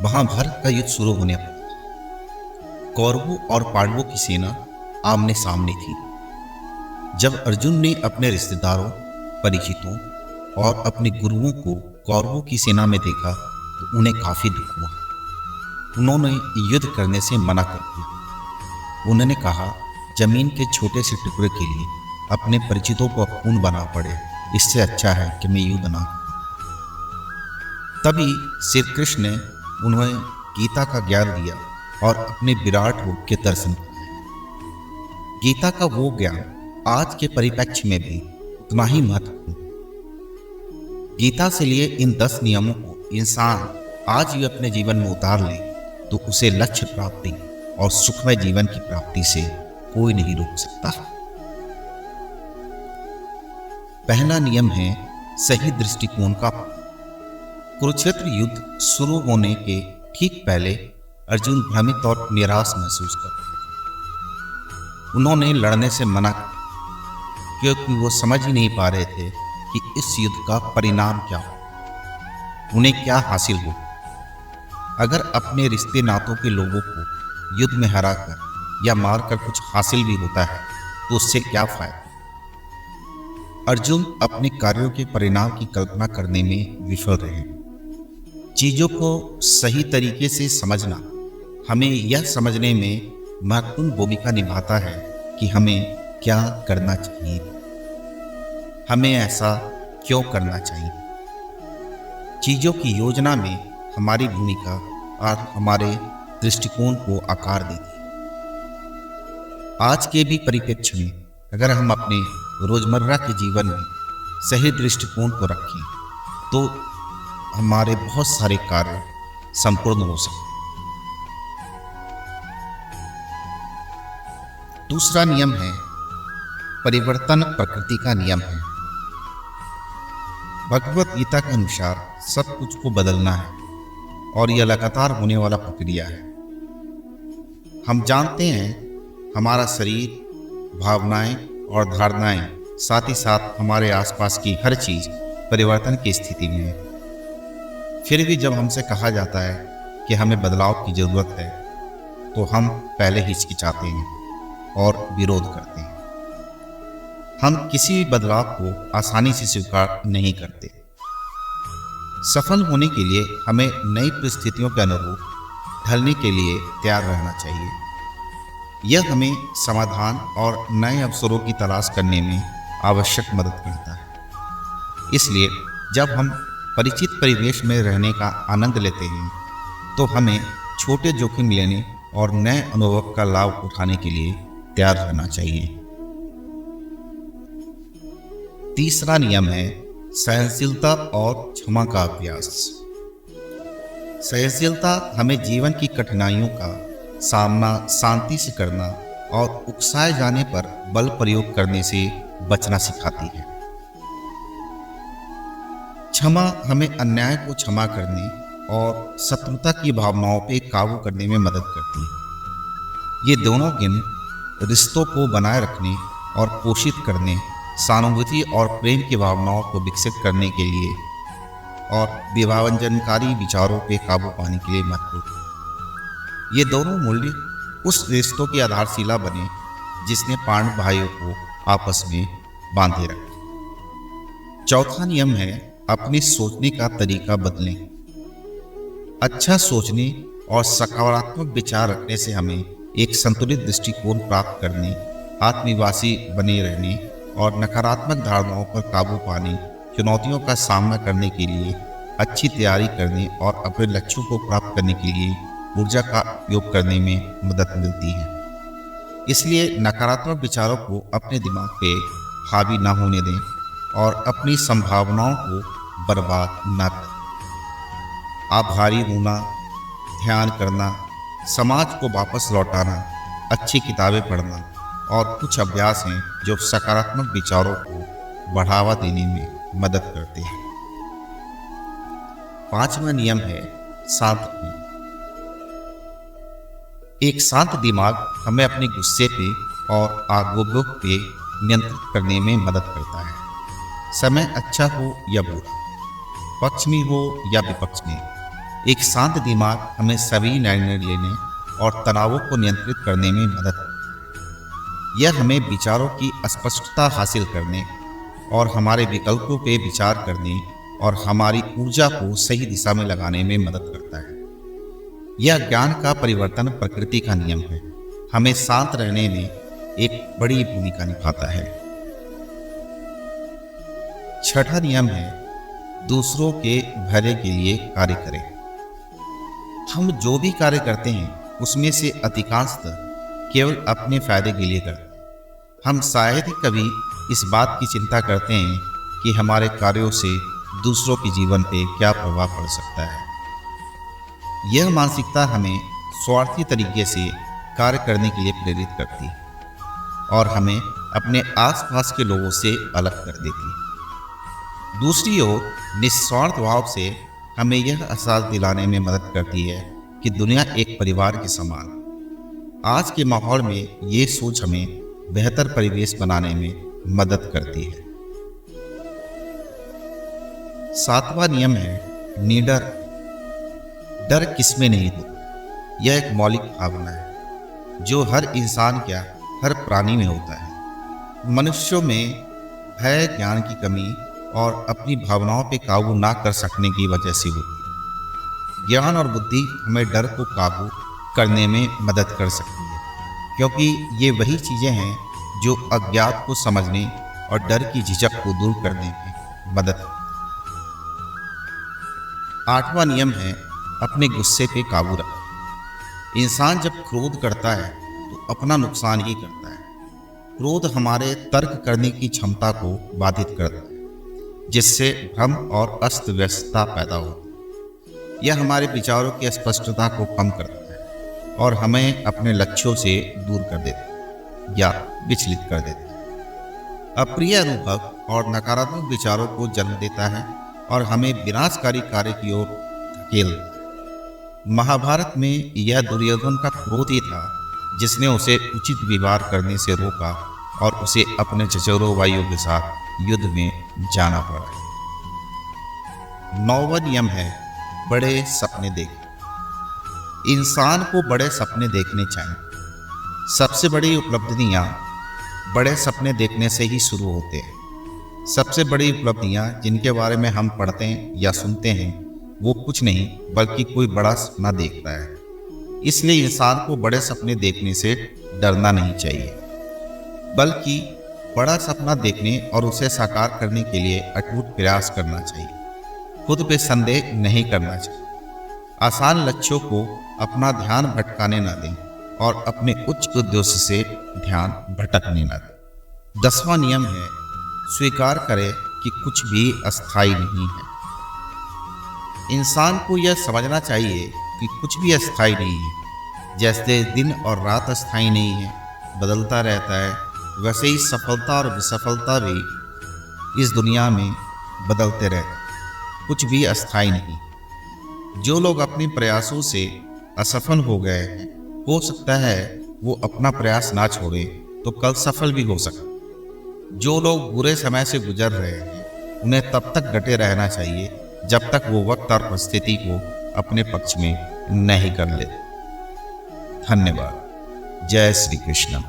वहां भारत का युद्ध शुरू होने पर कौरवों और पांडवों की सेना आमने सामने थी। जब अर्जुन ने अपने रिश्तेदारों, परिचितों और अपने गुरुओं को कौरवों की सेना में देखा तो उन्हें काफी दुख हुआ। उन्होंने युद्ध करने से मना कर दिया। उन्होंने कहा, जमीन के छोटे से टुकड़े के लिए अपने परिचितों को खून बना पड़े, इससे अच्छा है कि मैं युद्ध ना करूं। तभी श्री कृष्ण ने उन्हें गीता का ज्ञान दिया और अपने विराट रूप के दर्शन कराए। गीता का वो ज्ञान आज के परिप्रेक्ष्य में भी उतना ही महत्वपूर्ण। गीता से लिए इन 10 नियमों को इंसान आज भी अपने जीवन में उतार ले तो उसे लक्ष्य प्राप्ति और सुखमय जीवन की प्राप्ति से कोई नहीं रोक सकता। पहला नियम है सही दृष्टिकोण का। कुरुक्षेत्र युद्ध शुरू होने के ठीक पहले अर्जुन भ्रमित और निराश महसूस कर रहे थे। उन्होंने लड़ने से मना किया क्योंकि वो समझ ही नहीं पा रहे थे कि इस युद्ध का परिणाम क्या हो, उन्हें क्या हासिल हो। अगर अपने रिश्ते नातों के लोगों को युद्ध में हराकर या मारकर कुछ हासिल भी होता है तो उससे क्या फायदा। अर्जुन अपने कार्यों के परिणाम की कल्पना करने में विफल रहे। चीजों को सही तरीके से समझना हमें यह समझने में महत्वपूर्ण भूमिका निभाता है कि हमें क्या करना चाहिए, हमें ऐसा क्यों करना चाहिए। चीजों की योजना में हमारी भूमिका और हमारे दृष्टिकोण को आकार देती है। आज के भी परिप्रेक्ष्य में अगर हम अपने रोजमर्रा के जीवन में सही दृष्टिकोण को रखें तो हमारे बहुत सारे कार्य संपूर्ण हो सकते हैं। दूसरा नियम है परिवर्तन प्रकृति का नियम है। भगवत गीता के अनुसार सब कुछ को बदलना है और यह लगातार होने वाला प्रक्रिया है। हम जानते हैं हमारा शरीर, भावनाएं और धारणाएं, साथ ही साथ हमारे आसपास की हर चीज परिवर्तन की स्थिति में है। फिर भी जब हमसे कहा जाता है कि हमें बदलाव की जरूरत है तो हम पहले हिचकिचाते हैं और विरोध करते हैं। हम किसी भी बदलाव को आसानी से स्वीकार नहीं करते। सफल होने के लिए हमें नई परिस्थितियों के अनुरूप ढलने के लिए तैयार रहना चाहिए। यह हमें समाधान और नए अवसरों की तलाश करने में आवश्यक मदद करता है। इसलिए जब हम परिचित परिवेश में रहने का आनंद लेते हैं तो हमें छोटे जोखिम लेने और नए अनुभव का लाभ उठाने के लिए तैयार रहना चाहिए। तीसरा नियम है सहनशीलता और क्षमा का अभ्यास। सहनशीलता हमें जीवन की कठिनाइयों का सामना शांति से करना और उकसाए जाने पर बल प्रयोग करने से बचना सिखाती है। क्षमा हमें अन्याय को क्षमा करने और शत्रुता की भावनाओं पर काबू करने में मदद करती है। ये दोनों गुण रिश्तों को बनाए रखने और पोषित करने, सहानुभूति और प्रेम की भावनाओं को विकसित करने के लिए और विभाजनकारी विचारों पर काबू पाने के लिए महत्वपूर्ण है। ये दोनों मूल्य उस रिश्तों की आधारशिला बने जिसने पांडव भाइयों को आपस में बांधे रखा। चौथा नियम है अपने सोचने का तरीका बदलें। अच्छा सोचने और सकारात्मक विचार रखने से हमें एक संतुलित दृष्टिकोण प्राप्त करने, आत्मविश्वासी बने रहने और नकारात्मक धारणाओं पर काबू पाने, चुनौतियों का सामना करने के लिए अच्छी तैयारी करने और अपने लक्ष्यों को प्राप्त करने के लिए ऊर्जा का उपयोग करने में मदद मिलती है। इसलिए नकारात्मक विचारों को अपने दिमाग पे हावी न होने दें और अपनी संभावनाओं को बर्बाद न करें। आभारी होना, ध्यान करना, समाज को वापस लौटाना, अच्छी किताबें पढ़ना और कुछ अभ्यास हैं जो सकारात्मक विचारों को बढ़ावा देने में मदद करते हैं। पांचवा नियम है शांत रहना। एक शांत दिमाग हमें अपने गुस्से पे और आगोगों पे नियंत्रित करने में मदद करता है। समय अच्छा हो या बुरा, पक्ष में हो या विपक्ष में, एक शांत दिमाग हमें सभी निर्णय लेने और तनावों को नियंत्रित करने में मदद करता है। यह हमें विचारों की स्पष्टता हासिल करने और हमारे विकल्पों पे विचार करने और हमारी ऊर्जा को सही दिशा में लगाने में मदद करता है। यह ज्ञान का परिवर्तन प्रकृति का नियम है, हमें शांत रहने में एक बड़ी भूमिका निभाता है। छठा नियम है, दूसरों के भले के लिए कार्य करें। हम जो भी कार्य करते हैं उसमें से अधिकांशतः केवल अपने फायदे के लिए करते हैं। हम शायद ही कभी इस बात की चिंता करते हैं कि हमारे कार्यों से दूसरों के जीवन पे क्या प्रभाव पड़ सकता है। यह मानसिकता हमें स्वार्थी तरीके से कार्य करने के लिए प्रेरित करती है और हमें अपने आसपास के लोगों से अलग कर देती है। दूसरी ओर निस्वार्थ भाव से हमें यह एहसास दिलाने में मदद करती है कि दुनिया एक परिवार के समान है। आज के माहौल में ये सोच हमें बेहतर परिवेश बनाने में मदद करती है। सातवां नियम है, निडर। डर किसमें नहीं होता। यह एक मौलिक भावना है जो हर इंसान क्या हर प्राणी में होता है। मनुष्यों में भय ज्ञान की कमी और अपनी भावनाओं पे काबू ना कर सकने की वजह से होती है। ज्ञान और बुद्धि हमें डर को काबू करने में मदद कर सकती है, क्योंकि ये वही चीज़ें हैं जो अज्ञात को समझने और डर की झिझक को दूर करने में मदद। आठवां नियम है, अपने गुस्से पे काबू रखें। इंसान जब क्रोध करता है तो अपना नुकसान ही करता है। क्रोध हमारे तर्क करने की क्षमता को बाधित करता है, जिससे भ्रम और अस्त व्यस्तता पैदा होती है। यह हमारे विचारों की स्पष्टता को कम करता है और हमें अपने लक्ष्यों से दूर कर देता है या विचलित कर देता है। अप्रिय अनुभव और नकारात्मक विचारों को जन्म देता है और हमें विनाशकारी कार्य की ओर धकेल देता है। महाभारत में यह दुर्योधन का क्रोध ही था जिसने उसे उचित व्यवहार करने से रोका और उसे अपने चचेरों भाइयों के साथ युद्ध में जाना पड़ा। नौवां नियम है, बड़े सपने देखें। इंसान को बड़े सपने देखने चाहिए। सबसे बड़ी उपलब्धियां बड़े सपने देखने से ही शुरू होते हैं। सबसे बड़ी उपलब्धियां जिनके बारे में हम पढ़ते हैं या सुनते हैं वो कुछ नहीं बल्कि कोई बड़ा सपना देखता है। इसलिए इंसान को बड़े सपने देखने से डरना नहीं चाहिए, बल्कि बड़ा सपना देखने और उसे साकार करने के लिए अटूट प्रयास करना चाहिए। खुद पे संदेह नहीं करना चाहिए। आसान लक्ष्यों को अपना ध्यान भटकाने ना दें और अपने उच्च उद्देश्य से ध्यान भटकने ना दें। 10वां नियम है, स्वीकार करें कि कुछ भी अस्थायी नहीं है। इंसान को यह समझना चाहिए कि कुछ भी अस्थायी नहीं है। जैसे दिन और रात अस्थायी नहीं है, बदलता रहता है, वैसे ही सफलता और विसफलता भी इस दुनिया में बदलते रहते। कुछ भी अस्थायी नहीं। जो लोग अपने प्रयासों से असफल हो गए हैं, हो सकता है वो अपना प्रयास ना छोड़े तो कल सफल भी हो सकते। जो लोग बुरे समय से गुजर रहे हैं उन्हें तब तक डटे रहना चाहिए जब तक वो वक्त और परिस्थिति को अपने पक्ष में नहीं कर लेते। धन्यवाद। जय श्री कृष्ण।